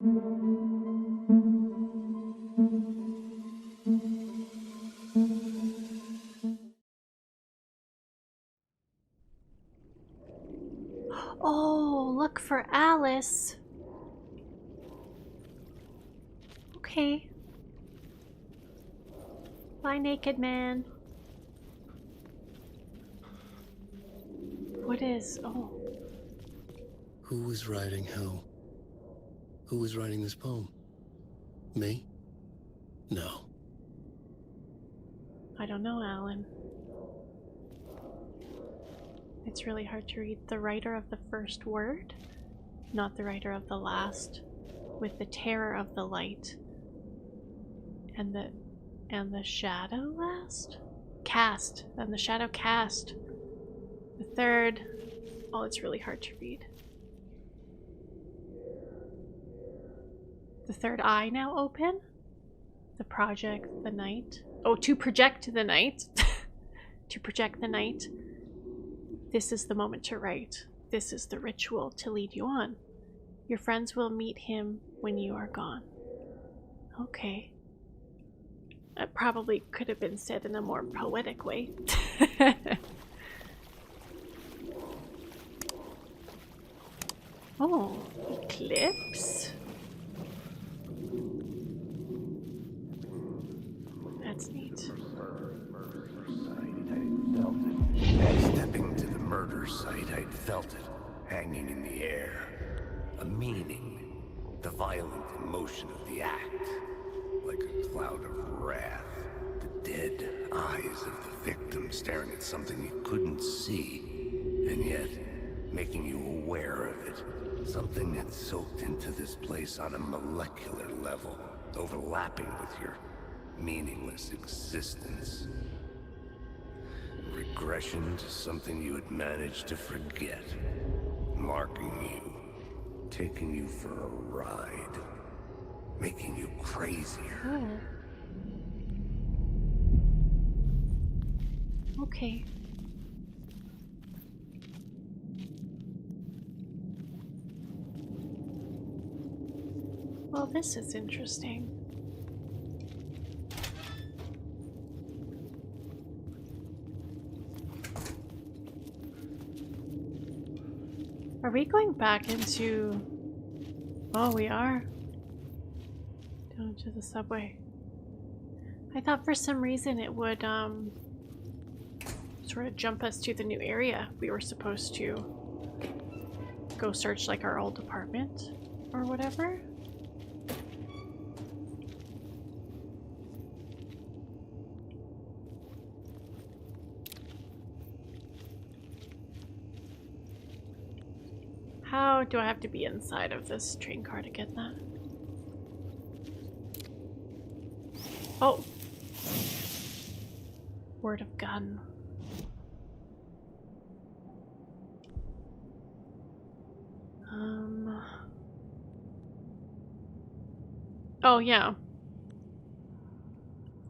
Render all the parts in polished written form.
Oh, look for Alice. Okay. Bye, naked man. What is? Oh. Who was writing who? Who was writing this poem? Me? No. I don't know, Alan. It's really hard to read. The writer of the first word, not the writer of the last, with the terror of the light. And the shadow last? Cast. And the shadow cast. The third. Oh, it's really hard to read. The third eye now open? The project, the night. Oh, to project the night. To project the night. This is the moment to write. This is the ritual to lead you on. Your friends will meet him when you are gone. Okay. That probably could have been said in a more poetic way. Oh, eclipse. That's neat. Stepping to the murder site, I'd felt it, hanging in the air. A meaning, the violent emotion of the act, like a cloud of wrath. The dead eyes of the victim staring at something you couldn't see, and yet making you aware of it. Something that soaked into this place on a molecular level, overlapping with your meaningless existence. Regression to something you had managed to forget. Marking you. Taking you for a ride. Making you crazier. Oh. Okay. Well, this is interesting. Are we going back into... Oh, we are. Down to the subway. I thought for some reason it would, sort of jump us to the new area. We were supposed to go search, like, our old apartment or whatever. How do I have to be inside of this train car to get that? Oh! Word of gun. Oh yeah.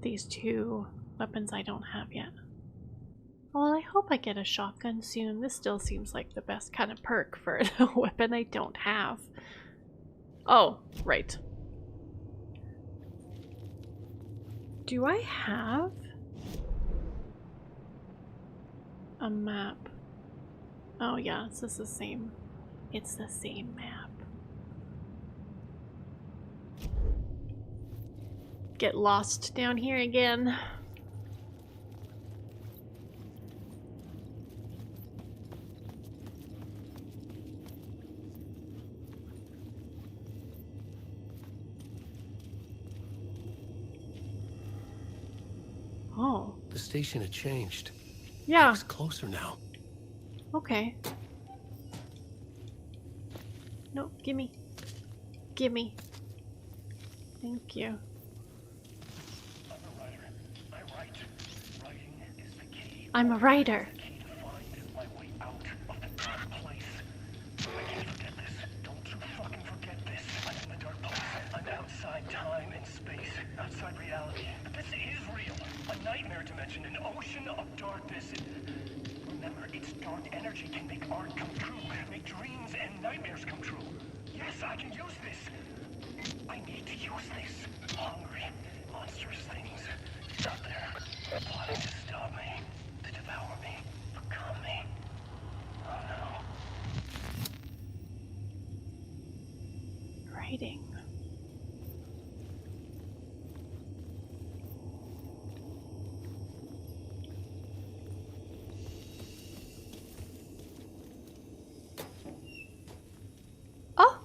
These two weapons I don't have yet. Well, I hope I get a shotgun soon. This still seems like the best kind of perk for a weapon I don't have. Oh, right. Do I have a map? Oh yeah, it's just the same. It's the same map. Get lost down here again. Oh. The station had changed. Yeah. It's closer now. Okay. No, gimme. Gimme. Thank you. I'm a writer. Time and space, outside reality. But this is real. A nightmare dimension, an ocean of darkness. Remember, its dark energy can make art come true, make dreams and nightmares come true. Yes, I can use this. writing? Oh,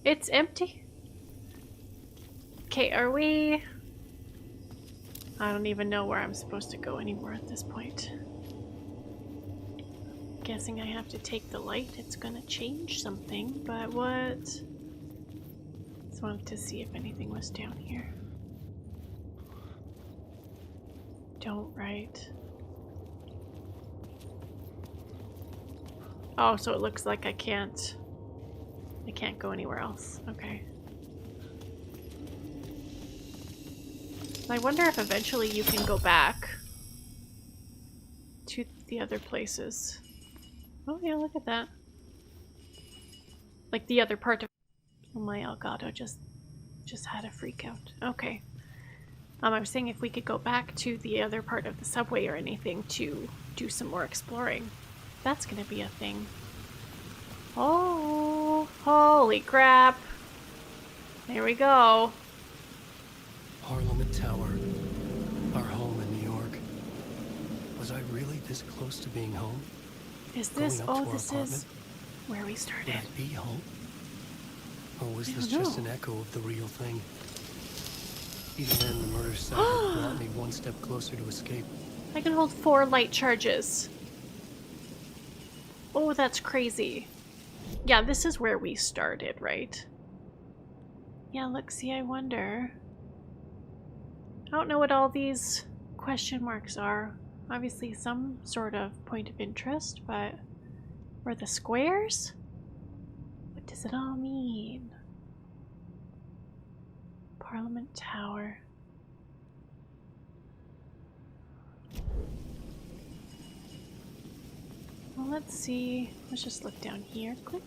it's empty. Okay, are we... I don't even know where I'm supposed to go anymore at this point. Guessing I have to take the light. It's gonna change something, but what? Just wanted to see if anything was down here. Don't write. Oh, so it looks like I can't go anywhere else. Okay. I wonder if eventually you can go back to the other places. Oh yeah, look at that. Like the other part of... Oh, my Elgato just had a freak out. Okay. I was saying if we could go back to the other part of the subway or anything to do some more exploring. That's gonna be a thing. Oh, holy crap. There we go. Parliament Tower. Our home in New York. Was I really this close to being home? Is this... Going up to our this apartment? is where we started. Would I be home? Or was I this don't just know. an echo of the real thing? Even then, the murder site had brought me one step closer to escape. I can hold 4 light charges. Oh, that's crazy. Yeah, this is where we started, right? Yeah, look, see, I wonder. I don't know what all these question marks are. Obviously some sort of point of interest, but... Or the squares? What does it all mean? Parliament Tower. Well, let's see. Let's just look down here. Click.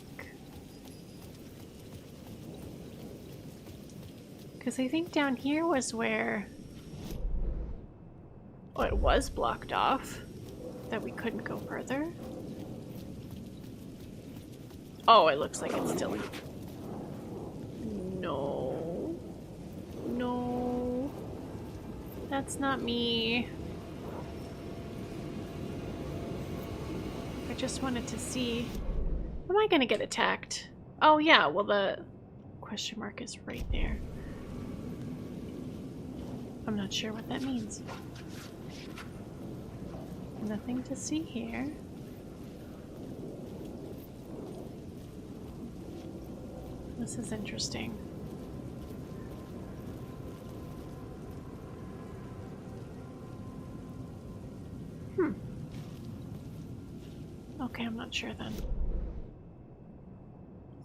Because I think down here was where... Oh, it was blocked off. That we couldn't go further. Oh, it looks like it's still... No. No. That's not me. I just wanted to see... Am I gonna get attacked? Oh yeah, well the question mark is right there. I'm not sure what that means. Nothing to see here. This is interesting. Okay, I'm not sure then.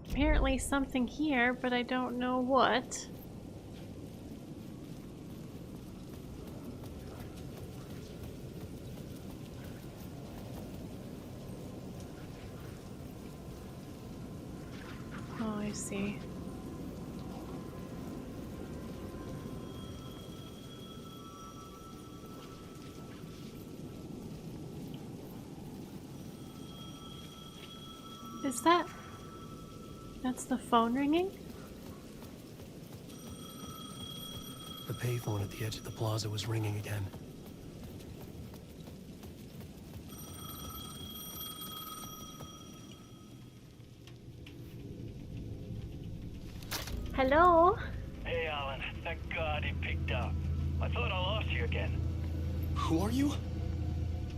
Apparently something here, but I don't know what. Oh, I see. Is that... That's the phone ringing? The payphone at the edge of the plaza was ringing again. Hello? Hey, Alan. Thank God he picked up. I thought I lost you again. Who are you?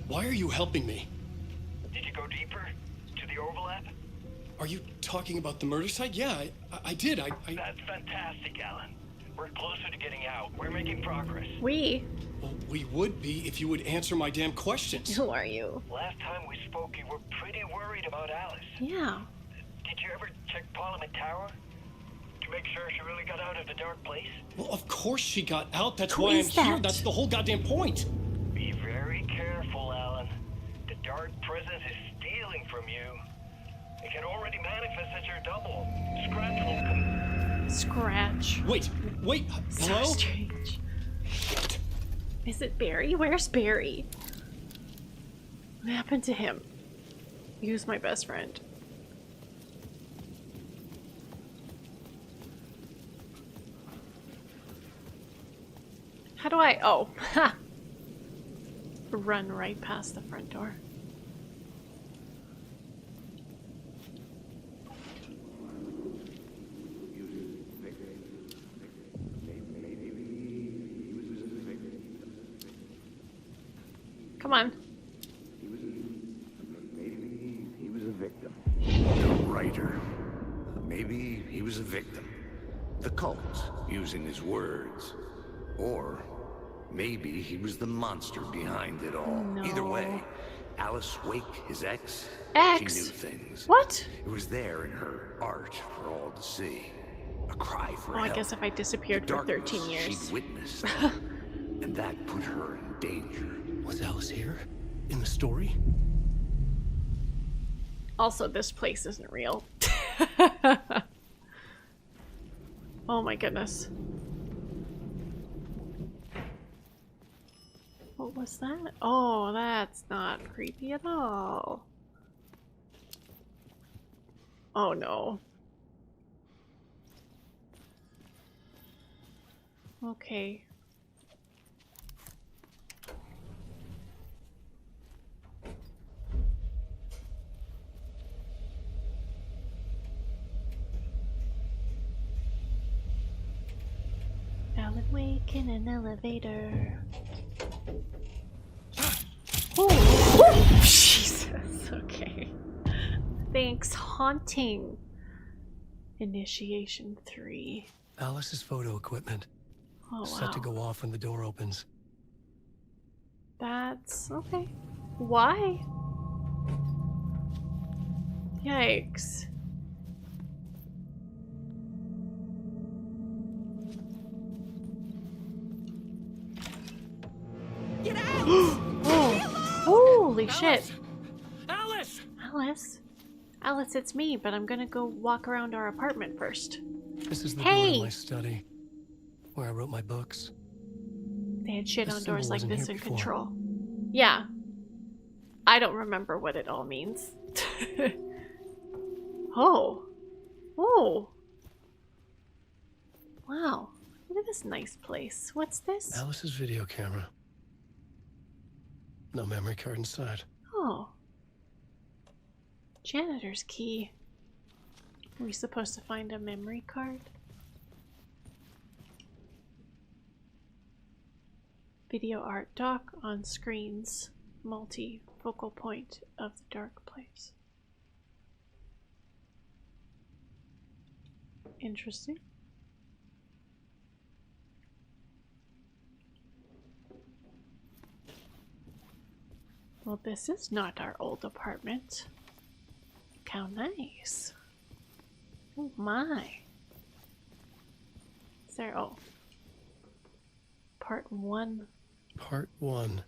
Why are you helping me? Did you go deeper? To the overlap? Are you talking about the murder site? Yeah, I did. That's fantastic, Alan. We're closer to getting out. We're making progress. Well, we would be if you would answer my damn questions. Who are you? Last time we spoke, you were pretty worried about Alice. Yeah. Did you ever check Parliament Tower? To make sure she really got out of the dark place? Well, of course she got out. That's Who why I'm is here. that? That's the whole goddamn point. Be very careful, Alan. The dark presence is stealing from you. It can already manifest as your double. Scratch will come. Scratch. Wait. So Hello? strange. Is it Barry? Where's Barry? What happened to him? He was my best friend. How do I... Oh. Ha! Run right past the front door. Come on. Maybe he was a victim. The writer. Maybe he was a victim. The cult, using his words. Or maybe he was the monster behind it all. No. Either way, Alice Wake, his ex, Ex? she knew things. What? It was there in her art for all to see. A cry for Oh, help. I guess if I disappeared The for 13 darkness years. she'd witnessed. And that put her in danger. Was Alice here? In the story? Also, this place isn't real. Oh my goodness. What was that? Oh, that's not creepy at all. Oh no. Okay. Alan Wake in an elevator. Oh, Jesus. Okay. Thanks, haunting. Initiation 3. Alice's photo equipment. Oh, wow. Set to go off when the door opens. That's okay. Why? Yikes. Get out! Oh, holy shit. Alice! Alice? Alice, it's me, but I'm gonna go walk around our apartment first. This is the door Hey! to my study, where I wrote my books. They had shit This on doors symbol like wasn't this here in before. Control. Yeah. I don't remember what it all means. Oh. Oh. Wow. Look at this nice place. What's this? Alice's video camera. No memory card inside. Oh. Janitor's key. Are we supposed to find a memory card? Video art dock on screens. Multi-focal point of the dark place. Interesting. Well, this is not our old apartment. Look how nice. Oh my. Is there, oh. Part 1. Part 1.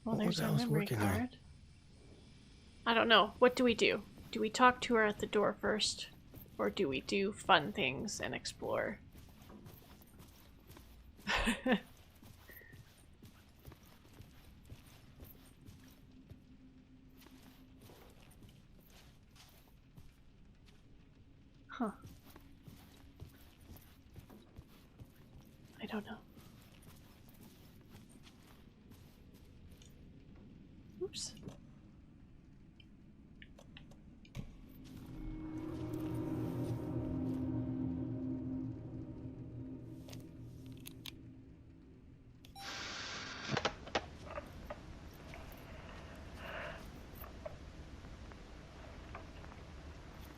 Well, What there's was our Alice memory working on? card. I don't know. What do we do? Do we talk to her at the door first? Or do we do fun things and explore? Huh. I don't know. Oops.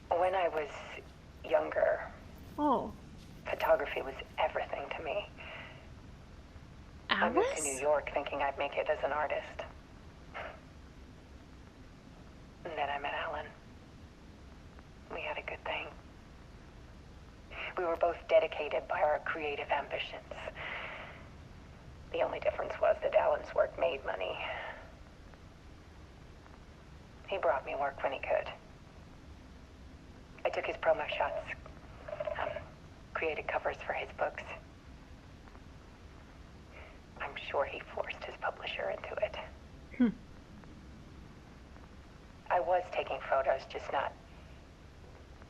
When I was younger, Oh, photography was everything to me. I moved to New Alice? York thinking I'd make it as an artist. And then I met Alan. We had a good thing. We were both dedicated by our creative ambitions. The only difference was that Alan's work made money. He brought me work when he could. I took his promo shots, created covers for his books. I'm sure he forced his publisher into it. I was taking photos, just not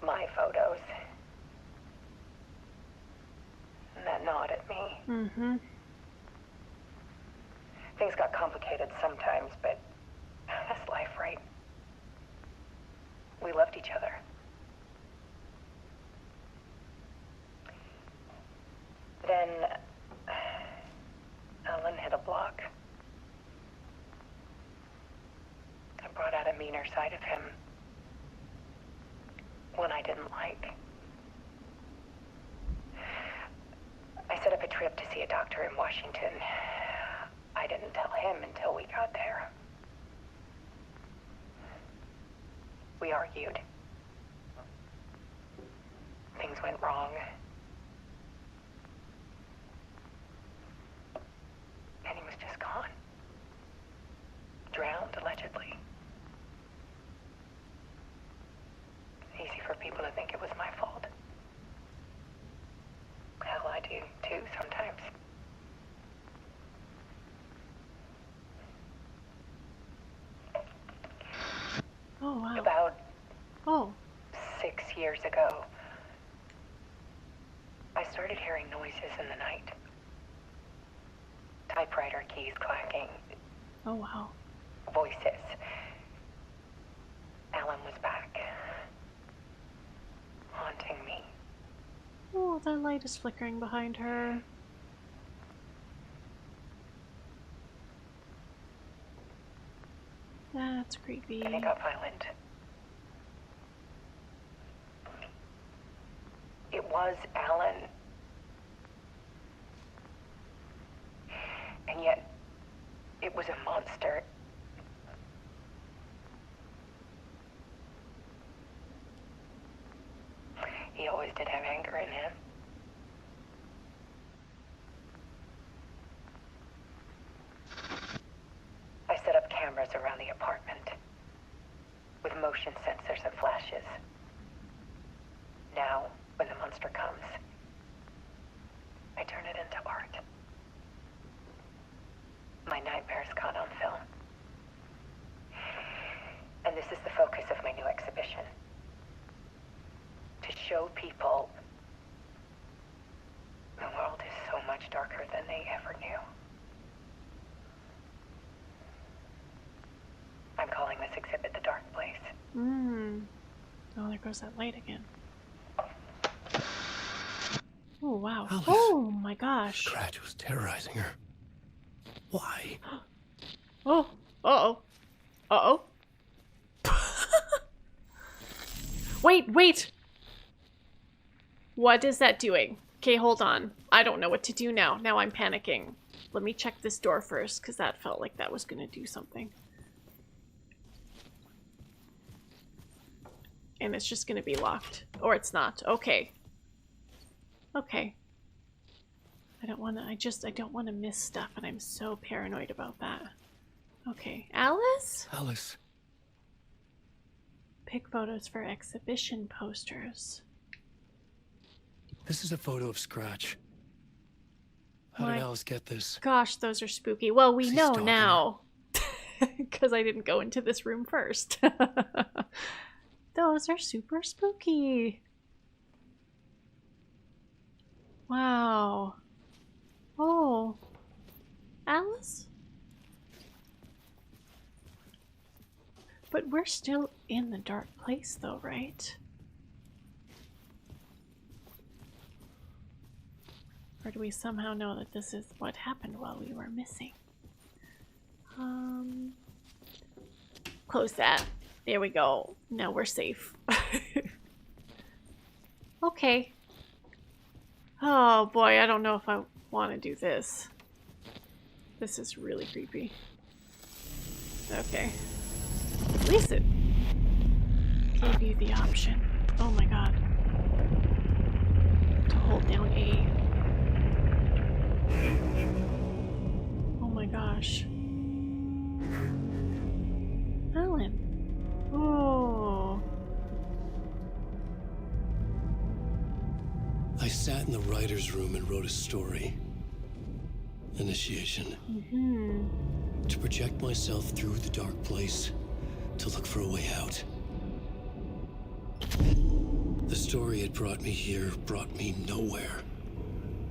my photos. And that gnawed at me. Mm-hmm. Things got complicated sometimes, but that's life, right? We loved each other. Then Alan hit a block. I brought out a meaner side of him. One I didn't like. I set up a trip to see a doctor in Washington. I didn't tell him until we got there. We argued. Things went wrong. And he was just gone. Drowned, allegedly. Easy for people to think it was my fault. Hell, I do too sometimes. Oh, wow. About Oh. 6 years ago, I started hearing noises in the night. Typewriter keys clacking. Oh, wow. Voices. Alan was back. Haunting me. Oh, that light is flickering behind her. That's creepy. And it got violent. It was Alan. And yet, it was a monster. He always did have anger in him. I set up cameras around the apartment with motion sensors and flashes. Now, when the monster comes, I turn it into art. My nightmares caught on film. And this is the focus of my new exhibition. To show people the world is so much darker than they ever knew. I'm calling this exhibit The Dark Place. Oh, there goes that light again. Oh, wow. Alice. Oh, my gosh. Scratch was terrorizing her. Why? Oh. Uh-oh. Uh-oh. Wait! What is that doing? Okay, hold on. I don't know what to do now. Now I'm panicking. Let me check this door first, because that felt like that was going to do something. And it's just going to be locked. Or it's not. Okay. Okay. I don't want to miss stuff, and I'm so paranoid about that. Okay. Alice? Alice. Pick photos for exhibition posters. This is a photo of Scratch. How My did Alice get this? Gosh, those are spooky. Well, we Is he know stalking now. Because I didn't go into this room first. Those are super spooky. Wow. Oh. Alice? But we're still in the dark place though, right? Or do we somehow know that this is what happened while we were missing? Close that. There we go. Now we're safe. Okay. Oh boy, I don't know if I want to do this. This is really creepy. Okay. At least it gave you the option. Oh my god. To hold down A. Oh my gosh. Alan. Oh. I sat in the writer's room and wrote a story. Initiation. To project myself through the dark place, to look for a way out. The story had brought me here, brought me nowhere.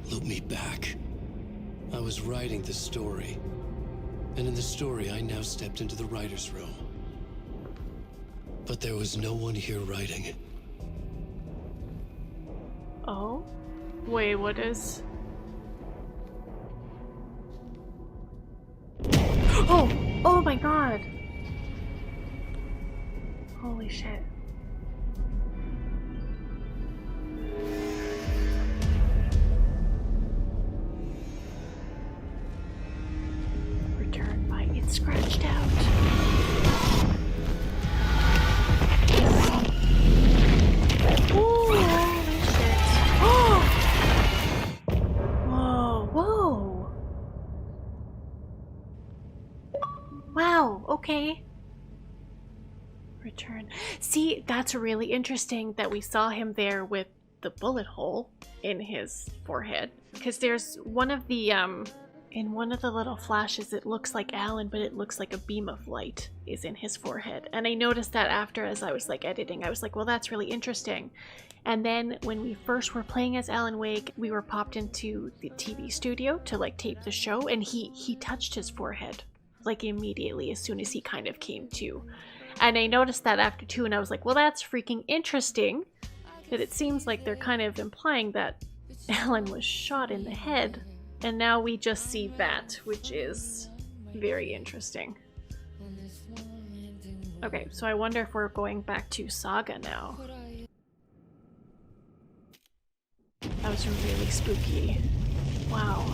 Looped me back. I was writing the story. And in the story, I now stepped into the writer's room. But there was no one here writing. Oh? Wait, what is... Oh! Oh my god! Holy shit. Return by... It's scratched out. Holy shit. Oh! Whoa, whoa! Wow, okay. Return. See, that's really interesting that we saw him there with the bullet hole in his forehead. Because there's one of the, in one of the little flashes, it looks like Alan, but it looks like a beam of light is in his forehead. And I noticed that after, as I was like editing, I was like, well, that's really interesting. And then when we first were playing as Alan Wake, we were popped into the TV studio to like tape the show, and he touched his forehead like immediately as soon as he kind of came to. And I noticed that after too, and I was like, well, that's freaking interesting. That it seems like they're kind of implying that Alan was shot in the head, and now we just see that, which is very interesting. Okay, so I wonder if we're going back to Saga now. That was really spooky. Wow.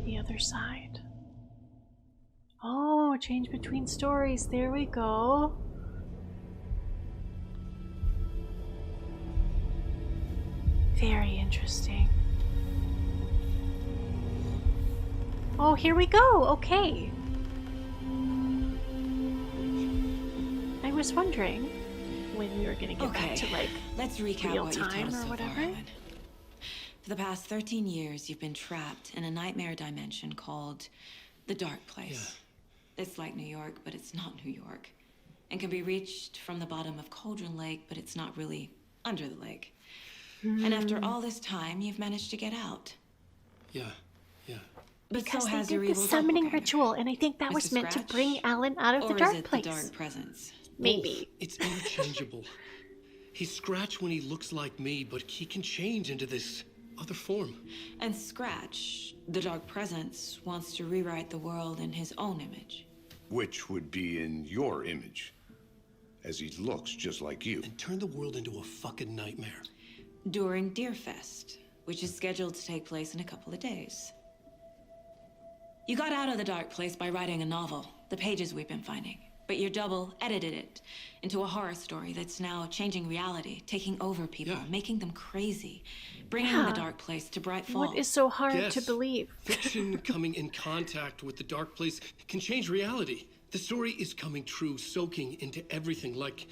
The other side. Oh, change between stories. There we go. Very interesting. Oh, here we go. Okay. I was wondering when we were going to get back to like let's recap real what you've time told us or so whatever. far, Alan. For the past 13 years, you've been trapped in a nightmare dimension called the Dark Place. Yeah. It's like New York, but it's not New York. And can be reached from the bottom of Cauldron Lake, but it's not really under the lake. And after all this time, you've managed to get out. Yeah. But Because so they has did your the evil summoning doppelganger. ritual, and I think that Mr. was meant to Scratch? bring Alan out of Or the is dark it place. the dark presence? Maybe. It's interchangeable. He's Scratch when he looks like me, but he can change into this other form. And Scratch, the dark presence, wants to rewrite the world in his own image. Which would be in your image, as he looks just like you. And turn the world into a fucking nightmare. During Deerfest, which is scheduled to take place in a couple of days. You got out of the dark place by writing a novel, the pages we've been finding. But your double edited it into a horror story that's now changing reality, taking over people, Yeah. making them crazy, bringing Yeah. the dark place to bright fall. What is so hard Yes. to believe? Fiction coming in contact with the dark place can change reality. The story is coming true, soaking into everything like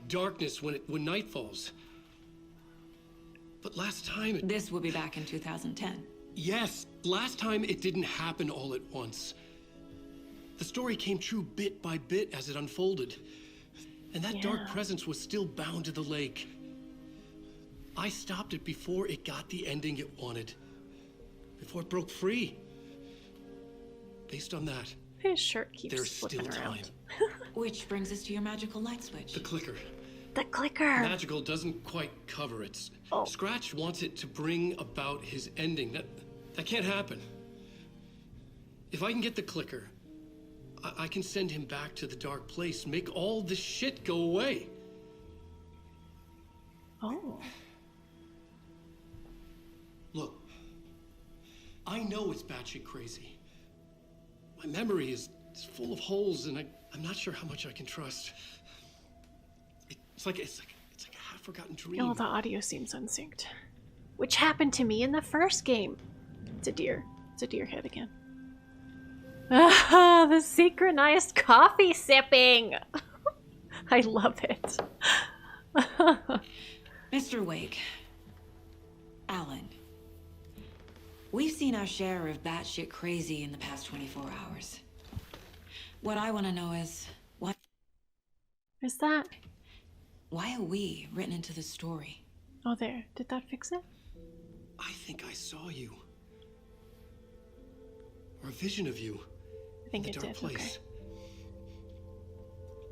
darkness when night falls. But last time This will be back in 2010. yes, last time it didn't happen all at once. The story came true bit by bit as it unfolded. And that dark Yeah. presence was still bound to the lake. I stopped it before it got the ending it wanted. Before it broke free. Based on that, His shirt keeps there's still flipping time. around. Which brings us to your magical light switch. The clicker. The clicker. Magical doesn't quite cover it. Oh. Scratch wants it to bring about his ending. That can't happen. If I can get the clicker, I can send him back to the dark place, make all this shit go away. Oh. Look, I know it's batshit crazy. My memory is full of holes, and I'm not sure how much I can trust. It's like a half-forgotten dream. Oh, the audio seems unsynced. Which happened to me in the first game. It's a deer. It's a deer head again. Ah, the synchronized coffee sipping! I love it. Mr. Wake. Alan. We've seen our share of batshit crazy in the past 24 hours. What I want to know is, Is that? Why are we written into the story? Oh, there. Did that fix it? I think I saw you. Or a vision of you. I think in it the dark did. place. Okay.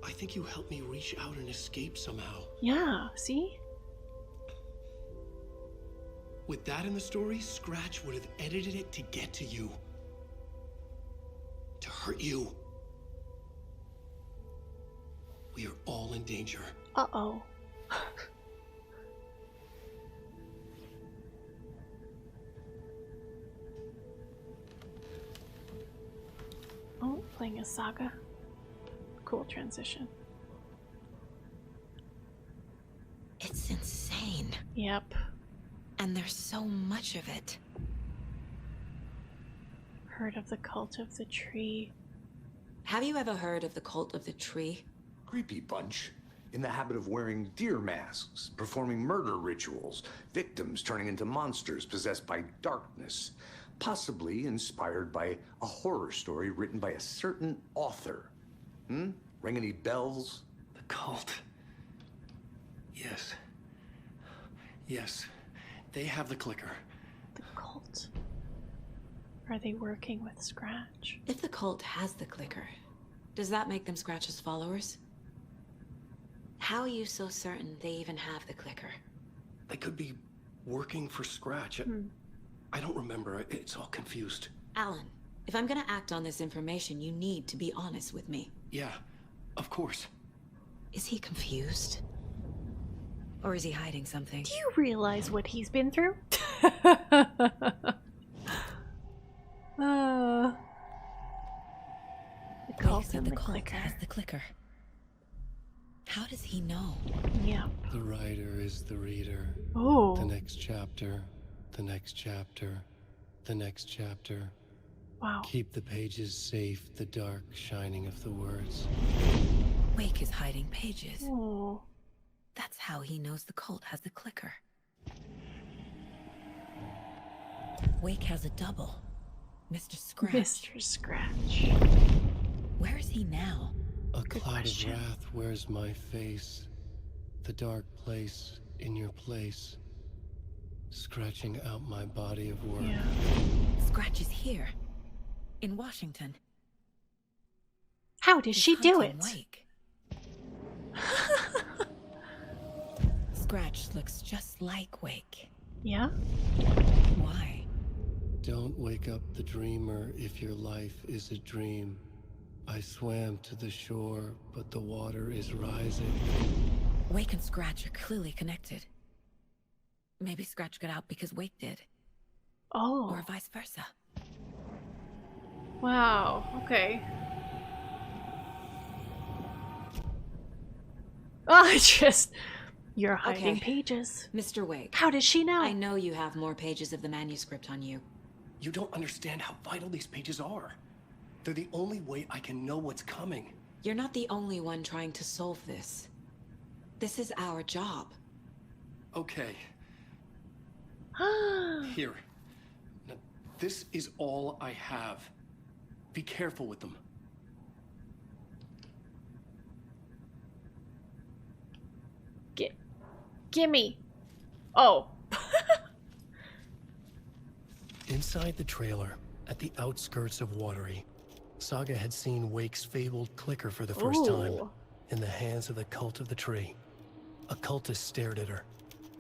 I think you helped me reach out and escape somehow. Yeah. See? With that in the story, Scratch would have edited it to get to you. To hurt you. We are all in danger. Uh-oh. Oh, playing a Saga. Cool transition. It's insane. Yep. And there's so much of it. Heard of the cult of the tree. Have you ever heard of the cult of the tree? Creepy bunch. In the habit of wearing deer masks, performing murder rituals, victims turning into monsters possessed by darkness. Possibly inspired by a horror story written by a certain author. Ring any bells? The cult. Yes. Yes. They have the clicker. The cult. Are they working with Scratch? If the cult has the clicker, does that make them Scratch's followers? How are you so certain they even have the clicker? They could be working for Scratch. I don't remember. It's all confused. Alan, if I'm gonna act on this information, you need to be honest with me. Yeah, of course. Is he confused? Or is he hiding something? Do you realize what he's been through? The Wait, cult said and the the cult clicker. has the clicker. How does he know? Yep. The writer is the reader. Oh. The next chapter, the next chapter, the next chapter. Wow. Keep the pages safe, the dark shining of the words. Wake is hiding pages. Oh. That's how he knows the cult has the clicker. Wake has a double. Mr. Scratch. Mr. Scratch. Where is he now? A Good cloud question. of wrath wears my face. The dark place in your place. Scratching out my body of work. Yeah. Scratch is here. In Washington. How did He's she do hunting it? Wake. Scratch looks just like Wake. Yeah? Why? Don't wake up the dreamer if your life is a dream. I swam to the shore, but the water is rising. Wake and Scratch are clearly connected. Maybe Scratch got out because Wake did. Oh. Or vice versa. Wow. Okay. Oh, it's just... You're hiding Okay. pages. Mr. Wake, How does she know? I know you have more pages of the manuscript on you. You don't understand how vital these pages are. They're the only way I can know what's coming. You're not the only one trying to solve this. This is our job. Okay, here. Now, this is all I have. Be careful with them. Gimme. Oh. Inside the trailer, at the outskirts of Watery, Saga had seen Wake's fabled clicker for the first time, Ooh. in the hands of the cult of the tree. A cultist stared at her.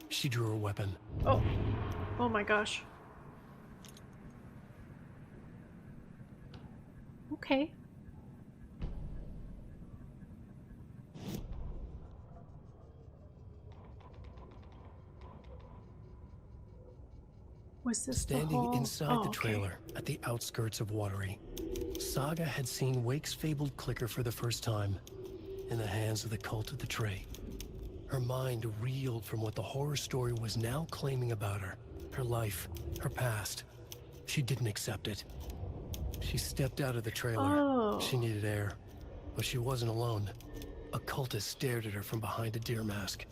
She drew her weapon. Oh. Oh my gosh. Okay. Was this Standing the whole... inside oh, the okay. trailer, at the outskirts of Watery, Saga had seen Wake's fabled clicker for the first time, in the hands of the cult of the tree. Her mind reeled from what the horror story was now claiming about her. Her life, her past. She didn't accept it. She stepped out of the trailer. Oh. She needed air. But she wasn't alone. A cultist stared at her from behind a deer mask.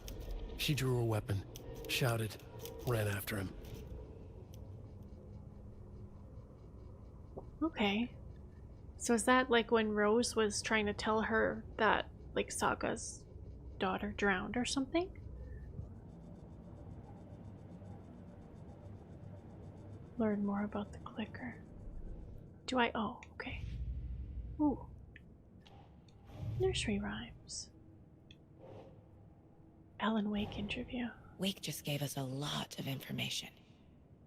She drew her weapon, shouted, ran after him. Okay. So is that like when Rose was trying to tell her that, like, Saga's daughter drowned or something? Learn more about the clicker. Do I? Oh, okay. Ooh. Nursery rhymes. Alan Wake interview. Wake just gave us a lot of information.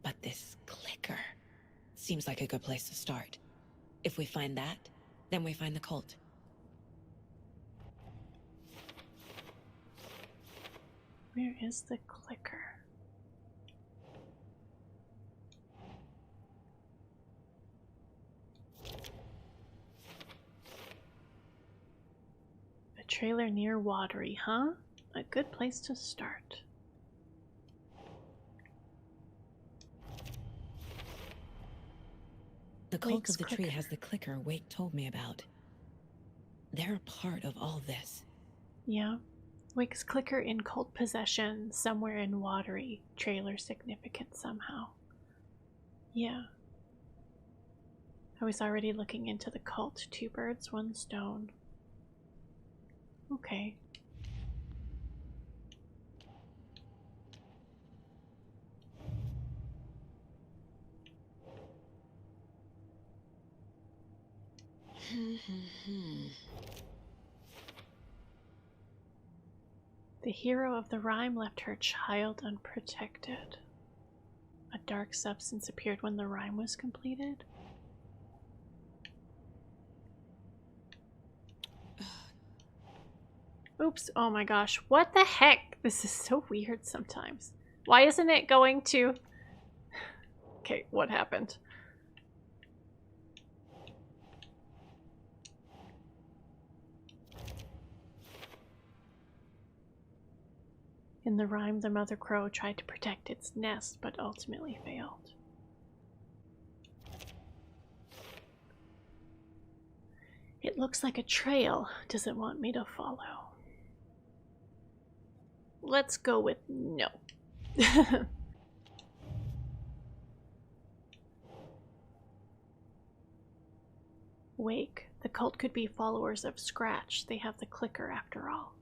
But this clicker seems like a good place to start. If we find that, then we find the cult. Where is the clicker? A trailer near Watery, huh? A good place to start. The cult Wake's of the tree clicker. has the clicker Wake told me about. They're a part of all this. Yeah. Wake's clicker in cult possession somewhere in Watery. Trailer significant somehow. Yeah. I was already looking into the cult. 2 birds, 1 stone. Okay. The hero of the rhyme left her child unprotected. A dark substance appeared when the rhyme was completed. Oops, oh my gosh, what the heck? This is so weird sometimes. Why isn't it going to... Okay, what happened? In the rhyme, the mother crow tried to protect its nest, but ultimately failed. It looks like a trail. Does it want me to follow? Let's go with no. Wake. The cult could be followers of Scratch. They have the clicker after all.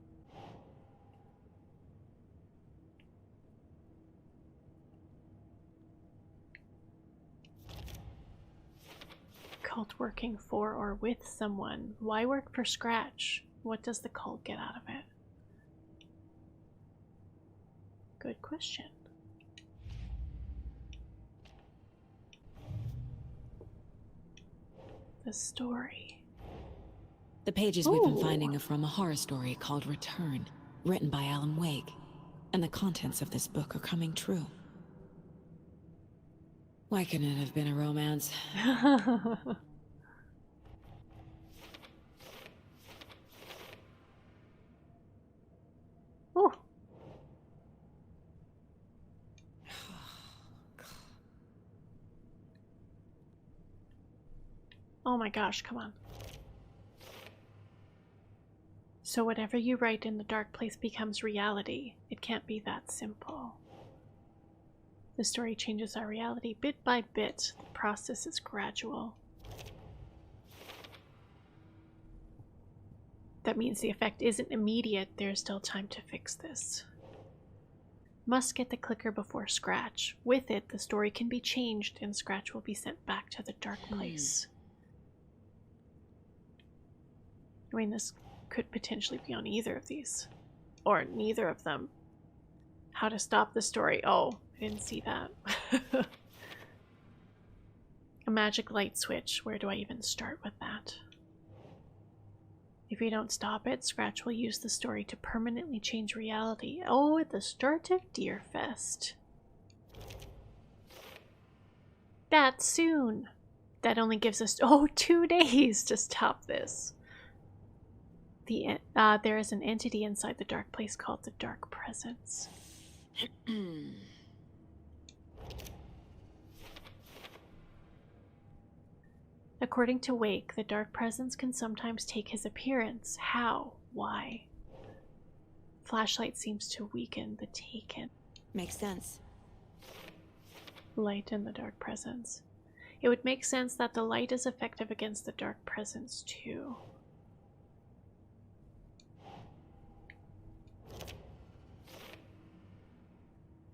Cult working for or with someone. Why work for Scratch? What does the cult get out of it? Good question. The story. The pages we've been finding are from a horror story called Return, written by Alan Wake. And the contents of this book are coming true. Why couldn't it have been a romance? Oh. Oh my gosh, come on. So whatever you write in the dark place becomes reality. It can't be that simple. The story changes our reality bit by bit. The process is gradual. That means the effect isn't immediate. There's still time to fix this. Must get the clicker before Scratch. With it, the story can be changed and Scratch will be sent back to the dark place. I mean, this could potentially be on either of these. Or neither of them. How to stop the story. Oh, I didn't see that. A magic light switch. Where do I even start with that? If you don't stop it, Scratch will use the story to permanently change reality. Oh, at the start of Deerfest. That soon. That only gives us, 2 days to stop this. There is an entity inside the dark place called the Dark Presence. According to Wake, the Dark Presence can sometimes take his appearance. How? Why? Flashlight seems to weaken the taken. Makes sense. Light in the Dark Presence. It would make sense that the light is effective against the Dark Presence too.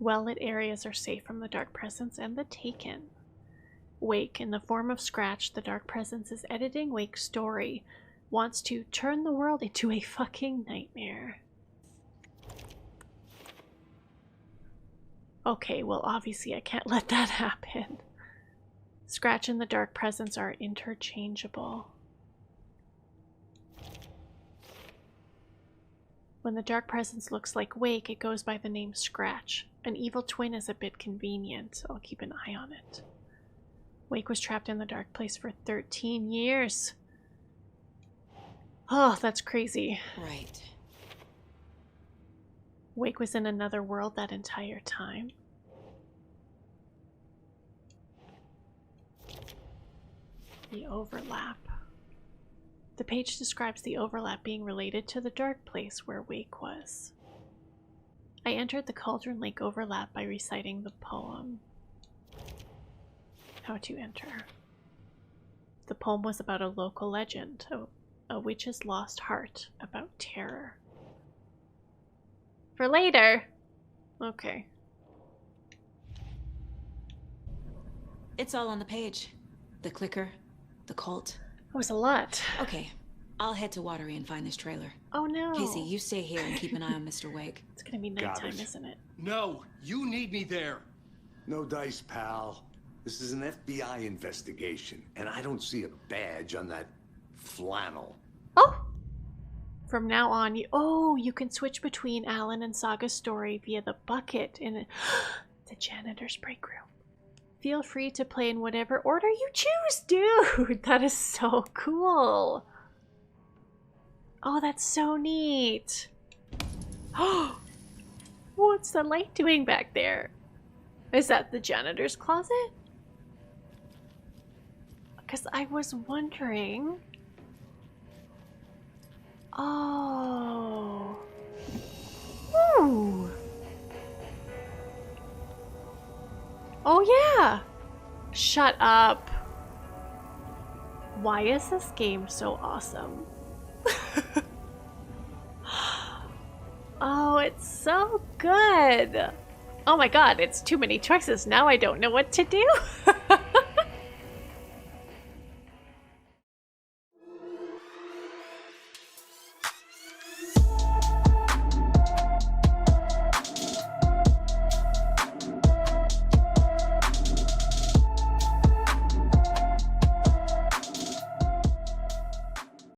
Well-lit areas are safe from the dark presence and the Taken. Wake, in the form of Scratch, the dark presence is editing Wake's story. Wants to turn the world into a fucking nightmare. Okay, well obviously I can't let that happen. Scratch and the dark presence are interchangeable. When the dark presence looks like Wake, it goes by the name Scratch. An evil twin is a bit convenient, so I'll keep an eye on it. Wake was trapped in the dark place for 13 years. Oh, that's crazy. Right. Wake was in another world that entire time. The overlap. The page describes the overlap being related to the dark place where Wake was. I entered the Cauldron Lake overlap by reciting the poem. How to enter. The poem was about a local legend, a witch's lost heart, about terror. For later? Okay. It's all on the page. The clicker, the cult. That was a lot. Okay, I'll head to Watery and find this trailer. Oh no. Casey, you stay here and keep an eye on Mr. Wake. It's gonna be nighttime, isn't it? No, you need me there. No dice, pal. This is an FBI investigation, and I don't see a badge on that flannel. Oh! From now on, you can switch between Alan and Saga's story via the bucket in the janitor's break room. Feel free to play in whatever order you choose, dude! That is so cool! Oh, that's so neat! Oh! What's the light doing back there? Is that the janitor's closet? Because I was wondering... Oh. Ooh. Oh yeah. Shut up. Why is this game so awesome? Oh, it's so good. Oh my god, it's too many choices. Now I don't know what to do.